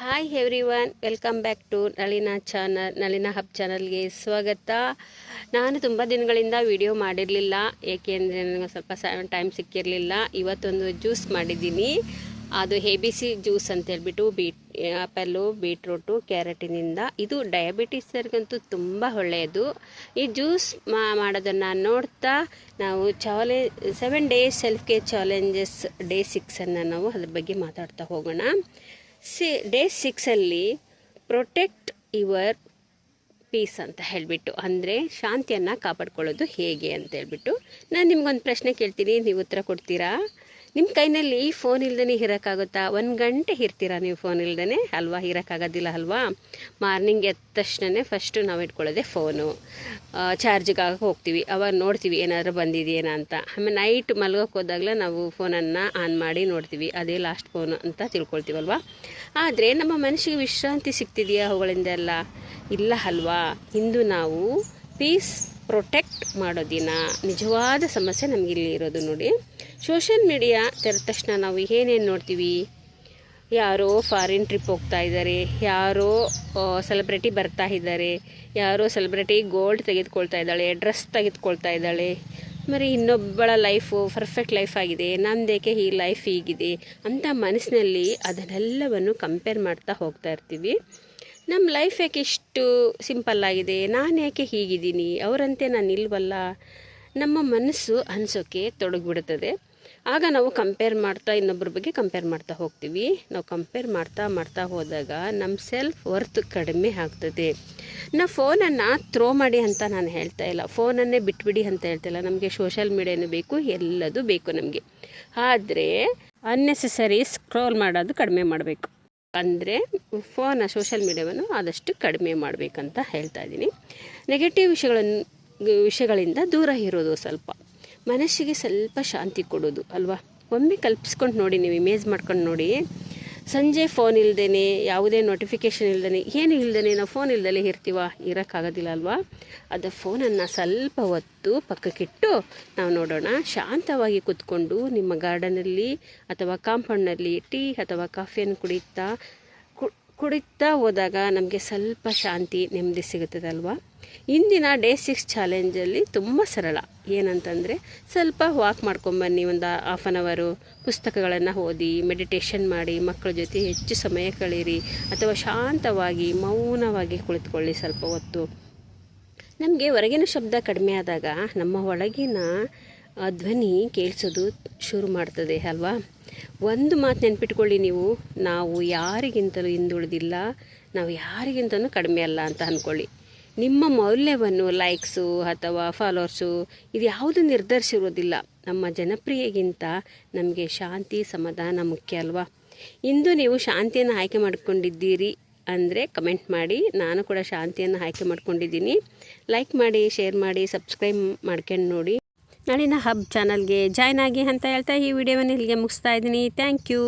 Hi everyone, welcome back to Nalina hub ಚಾನಲ್ಗೆ ಸ್ವಾಗತ. ನಾನು ತುಂಬ ದಿನಗಳಿಂದ ವಿಡಿಯೋ ಮಾಡಿರಲಿಲ್ಲ, ಏಕೆಂದರೆ ನನಗೆ ಸ್ವಲ್ಪ ಟೈಮ್ ಸಿಕ್ಕಿರಲಿಲ್ಲ. ಇವತ್ತೊಂದು ಜ್ಯೂಸ್ ಮಾಡಿದ್ದೀನಿ. ಅದು ABC ಜ್ಯೂಸ್ ಅಂತ ಹೇಳ್ಬಿಟ್ಟು ಆ್ಯಪಲ್ಲು, ಬೀಟ್ರೂಟು, ಕ್ಯಾರೆಟಿನಿಂದ. ಇದು ಡಯಾಬಿಟಿಸರ್ಗಂತೂ ತುಂಬ ಒಳ್ಳೆಯದು. ಈ ಜ್ಯೂಸ್ ಮಾಡೋದನ್ನು ನೋಡ್ತಾ ನಾವು 7 days self care challenges day 6 ನಾವು ಅದ್ರ ಬಗ್ಗೆ ಮಾತಾಡ್ತಾ ಹೋಗೋಣ. ಡೇ 6 ಪ್ರೊಟೆಕ್ಟ್ ಯುವರ್ ಪೀಸ್ ಅಂತ ಹೇಳಿಬಿಟ್ಟು, ಅಂದರೆ ಶಾಂತಿಯನ್ನು ಕಾಪಾಡ್ಕೊಳ್ಳೋದು ಹೇಗೆ ಅಂತ ಹೇಳ್ಬಿಟ್ಟು ನಾನು ನಿಮ್ಗೊಂದು ಪ್ರಶ್ನೆ ಕೇಳ್ತೀನಿ, ನೀವು ಉತ್ತರ ಕೊಡ್ತೀರಾ? ನಿಮ್ಮ ಕೈನಲ್ಲಿ ಫೋನ್ ಇಲ್ದೇ ಇರೋಕ್ಕಾಗುತ್ತಾ? 1 ಗಂಟೆ ಇರ್ತೀರಾ ನೀವು ಫೋನ್ ಇಲ್ದೇ ಅಲ್ವಾ? ಇರೋಕ್ಕಾಗೋದಿಲ್ಲ ಅಲ್ವಾ? ಮಾರ್ನಿಂಗ್ ಎದ್ದ ತಕ್ಷಣ ಫಸ್ಟು ನಾವು ಇಟ್ಕೊಳ್ಳೋದೆ ಫೋನು. ಚಾರ್ಜಿಗೆ ಹೋಗ್ತೀವಿ, ಅವಾಗ ನೋಡ್ತೀವಿ ಏನಾದರೂ ಬಂದಿದೆಯೇನೋ ಅಂತ. ಆಮೇಲೆ ನೈಟ್ ಮಲ್ಗೋಕೆ ಹೋದಾಗಲೇ ನಾವು ಫೋನನ್ನು ಆನ್ ಮಾಡಿ ನೋಡ್ತೀವಿ, ಅದೇ ಲಾಸ್ಟ್ ಫೋನು ಅಂತ ತಿಳ್ಕೊಳ್ತೀವಲ್ವ. ಆದರೆ ನಮ್ಮ ಮನಸ್ಸಿಗೆ ವಿಶ್ರಾಂತಿ ಸಿಗ್ತಿದೆಯಾ ಅವುಗಳಿಂದೆಲ್ಲ? ಇಲ್ಲ ಅಲ್ವಾ? ಇಂದು ನಾವು ಪೀಸ್ ಪ್ರೊಟೆಕ್ಟ್ ಮಾಡೋದಿನ ನಿಜವಾದ ಸಮಸ್ಯೆ ನಮಗಿಲ್ಲಿ ಇರೋದು ನೋಡಿ. ಸೋಷಿಯಲ್ ಮೀಡಿಯಾ ತೆರೆದ ತಕ್ಷಣ ನಾವು ಏನೇನು ನೋಡ್ತೀವಿ? ಯಾರೋ ಫಾರಿನ್ ಟ್ರಿಪ್ ಹೋಗ್ತಾ ಇದ್ದಾರೆ, ಯಾರೋ ಸೆಲೆಬ್ರಿಟಿ ಬರ್ತಾ ಇದ್ದಾರೆ, ಯಾರೋ ಸೆಲೆಬ್ರಿಟಿ ಗೋಲ್ಡ್ ತೆಗೆದುಕೊಳ್ತಾ ಇದ್ದಾಳೆ, ಡ್ರೆಸ್ ತೆಗೆದುಕೊಳ್ತಾ ಇದ್ದಾಳೆ. మరి ಇನ್ನೊಬ್ಬಳ ಲೈಫು ಪರ್ಫೆಕ್ಟ್ ಲೈಫ್ ಆಗಿದೆ, ನಮ್ಮದೇಕೆ ಈ ಲೈಫ್ ಹೀಗಿದೆ ಅಂತ ಮನಸ್ಸಿನಲ್ಲಿ ಅದನ್ನೆಲ್ಲವನ್ನು ಕಂಪೇರ್ ಮಾಡ್ತಾ ಹೋಗ್ತಾ ಇರ್ತೀವಿ. ನಮ್ಮ ಲೈಫ್ ಯಾಕೆ ಇಷ್ಟು ಸಿಂಪಲ್ಲಾಗಿದೆ, ನಾನು ಯಾಕೆ ಹೀಗಿದ್ದೀನಿ, ಅವರಂತೆ ನಾನು ಇಲ್ವಲ್ಲ, ನಮ್ಮ ಮನಸ್ಸು ಅನಿಸೋಕ್ಕೆ ತೊಡಗಿಬಿಡ್ತದೆ. ಆಗ ನಾವು ಕಂಪೇರ್ ಮಾಡ್ತಾ ಇನ್ನೊಬ್ಬರ ಬಗ್ಗೆ ಕಂಪೇರ್ ಮಾಡ್ತಾ ಹೋಗ್ತೀವಿ. ನಾವು ಕಂಪೇರ್ ಮಾಡ್ತಾ ಹೋದಾಗ ನಮ್ಮ ಸೆಲ್ಫ್ ವರ್ತ್ ಕಡಿಮೆ ಆಗ್ತದೆ. ನಾವು ಫೋನನ್ನು ಥ್ರೋ ಮಾಡಿ ಅಂತ ನಾನು ಹೇಳ್ತಾ ಇಲ್ಲ, ಫೋನನ್ನೇ ಬಿಟ್ಬಿಡಿ ಅಂತ ಹೇಳ್ತಾಯಿಲ್ಲ. ನಮಗೆ ಸೋಷಲ್ ಮೀಡಿಯಾನೂ ಬೇಕು, ಎಲ್ಲದೂ ಬೇಕು ನಮಗೆ. ಆದರೆ ಅನ್ನೆಸೆಸರಿ ಸ್ಕ್ರೋಲ್ ಮಾಡೋದು ಕಡಿಮೆ ಮಾಡಬೇಕು. ಅಂದರೆ ಸೋಷಲ್ ಮೀಡಿಯಾವನ್ನು ಆದಷ್ಟು ಕಡಿಮೆ ಮಾಡಬೇಕಂತ ಹೇಳ್ತಾ ಇದ್ದೀನಿ. ನೆಗೆಟಿವ್ ವಿಷಯಗಳಿಂದ ದೂರ ಇರೋದು, ಸ್ವಲ್ಪ ಮನಸ್ಸಿಗೆ ಸ್ವಲ್ಪ ಶಾಂತಿ ಕೊಡೋದು ಅಲ್ವಾ. ಒಮ್ಮೆ ಕಲ್ಪಿಸ್ಕೊಂಡು ನೋಡಿ, ನೀವು ಇಮೇಜ್ ಮಾಡ್ಕೊಂಡು ನೋಡಿ. ಸಂಜೆ ಫೋನ್ ಇಲ್ದೇ, ಯಾವುದೇ ನೋಟಿಫಿಕೇಷನ್ ಇಲ್ದೇ, ಏನು ಇಲ್ದೇ ನಾವು ಫೋನ್ ಇಲ್ದಲೇ ಇರ್ತೀವ? ಇರೋಕ್ಕಾಗೋದಿಲ್ಲ ಅಲ್ವಾ. ಅದು ಫೋನನ್ನು ಸ್ವಲ್ಪ ಹೊತ್ತು ಪಕ್ಕಕ್ಕಿಟ್ಟು ನಾವು ನೋಡೋಣ. ಶಾಂತವಾಗಿ ಕೂತ್ಕೊಂಡು ನಿಮ್ಮ ಗಾರ್ಡನಲ್ಲಿ ಅಥವಾ ಕಾಂಪೌಂಡ್ನಲ್ಲಿ ಟೀ ಅಥವಾ ಕಾಫಿಯನ್ನು ಕುಡಿತಾ ಹೋದಾಗ ನಮಗೆ ಸ್ವಲ್ಪ ಶಾಂತಿ, ನೆಮ್ಮದಿ ಸಿಗುತ್ತದಲ್ವ. ಇಂದಿನ ಡೇ 6 ಚಾಲೆಂಜಲ್ಲಿ ತುಂಬ ಸರಳ. ಏನಂತಂದರೆ, ಸ್ವಲ್ಪ ವಾಕ್ ಮಾಡ್ಕೊಂಬನ್ನಿ, ಒಂದು ½ ಅನ್ ಅವರು ಪುಸ್ತಕಗಳನ್ನು ಓದಿ, ಮೆಡಿಟೇಷನ್ ಮಾಡಿ, ಮಕ್ಕಳ ಜೊತೆ ಹೆಚ್ಚು ಸಮಯ ಕಳೀರಿ, ಅಥವಾ ಶಾಂತವಾಗಿ ಮೌನವಾಗಿ ಕುಳಿತುಕೊಳ್ಳಿ ಸ್ವಲ್ಪ ಹೊತ್ತು. ನಮಗೆ ಹೊರಗಿನ ಶಬ್ದ ಕಡಿಮೆ ಆದಾಗ ನಮ್ಮ ಒಳಗಿನ ಧ್ವನಿ ಕೇಳಿಸೋದು ಶುರು ಮಾಡ್ತದೆ ಅಲ್ವಾ. ಒಂದು ಮಾತು ನೆನ್ಪಿಟ್ಕೊಳ್ಳಿ ನೀವು, ನಾವು ಯಾರಿಗಿಂತಲೂ ಹಿಂದುಳಿದಿಲ್ಲ, ನಾವು ಯಾರಿಗಿಂತಲೂ ಕಡಿಮೆ ಅಲ್ಲ ಅಂತ ಅಂದ್ಕೊಳ್ಳಿ. ನಿಮ್ಮ ಮೌಲ್ಯವನ್ನು ಲೈಕ್ಸು ಅಥವಾ ಫಾಲೋವರ್ಸು ಇದು ಯಾವುದು ನಿರ್ಧರಿಸಿರೋದಿಲ್ಲ. ನಮ್ಮ ಜನಪ್ರಿಯಗಿಂತ ನಮಗೆ ಶಾಂತಿ, ಸಮಾಧಾನ ಮುಖ್ಯ ಅಲ್ವಾ. ಇಂದು ನೀವು ಶಾಂತಿಯನ್ನು ಆಯ್ಕೆ ಮಾಡ್ಕೊಂಡಿದ್ದೀರಿ ಅಂದರೆ ಕಮೆಂಟ್ ಮಾಡಿ. ನಾನು ಕೂಡ ಶಾಂತಿಯನ್ನು ಆಯ್ಕೆ ಮಾಡ್ಕೊಂಡಿದ್ದೀನಿ. ಲೈಕ್ ಮಾಡಿ, ಶೇರ್ ಮಾಡಿ, ಸಬ್ಸ್ಕ್ರೈಬ್ ಮಾಡ್ಕೊಂಡು ನೋಡಿ. ನಳಿನ ಹಬ್ ಚಾನಲ್ಗೆ ಜಾಯ್ನ್ ಆಗಿ ಅಂತ ಹೇಳ್ತಾ ಈ ವಿಡಿಯೋವನ್ನು ಇಲ್ಲಿಗೆ ಮುಗಿಸ್ತಾ ಇದ್ದೀನಿ. Thank you.